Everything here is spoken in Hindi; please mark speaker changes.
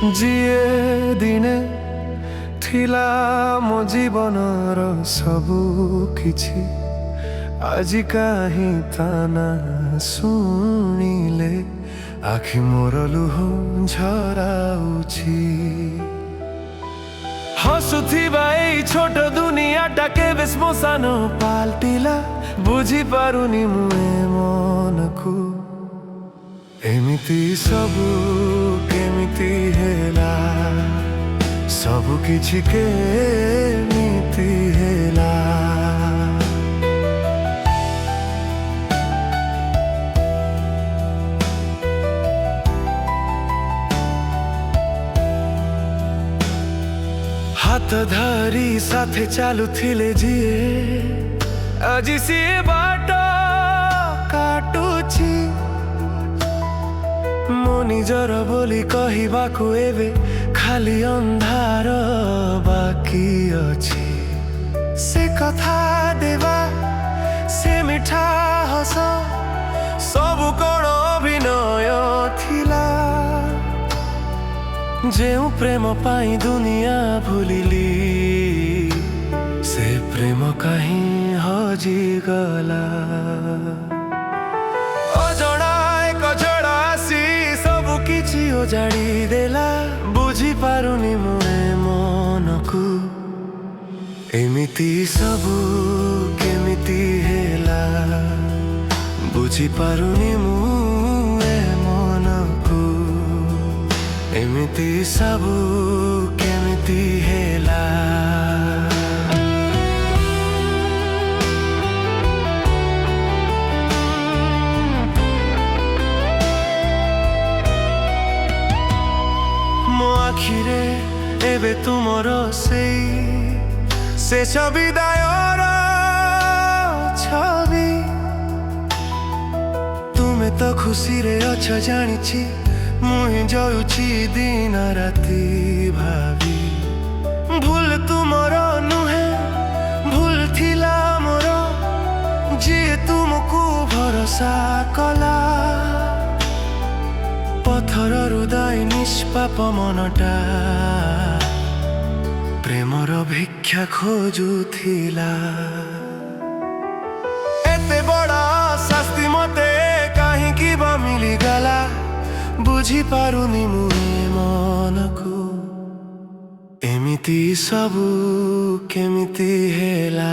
Speaker 1: जिए दिने थिला मो जीवनर सबु किछि आजि काहि ताना शुणिले आखि मोर लुह झराउछि। हसुथिबा एई छोट दुनियाटा केबे श्मशान पाल्टिला बुझी पारुनी मुए मनकु एमिति सबु केमिति हेला सबु किछि केमिति हेला। हाथ धरी साथे चालू थिले जिए आजि सिए बाट काटुछि मो निजर बोली कहिबाकु एबे खाली अंधार बाकी अछि। से कथा देवा से मिठा हस सबु कोण अभिनय थिला जेउ प्रेम पाई दुनिया भूलिली से प्रेम कहीं हजी गला। अजणा एक झड़ा आसी सबु किछि ओजाड़ी देला बुझी पारुनी मुए मनकु एमिति सबु केमिति हेला बुझी पारुनी मुए मनकु एमिति सबु केमिति हेला। मो आखिरे एबे तुमर से विदायर छवि तुमे तो खुशी रे अछ जानिछि मुहि जाउछि दिन राति भावी भूल तुमर नुहे भूल थिला मोर जे तुमको भरोसा कला पथर हृदय निष्पाप मनटा प्रेमर भिक्षा खोजुथिला। एते बड़ा शास्ति मते काहिंकि बा मिलिगला बुझी पारुनी मुए मनकु एमिति सबु केमिति हेला।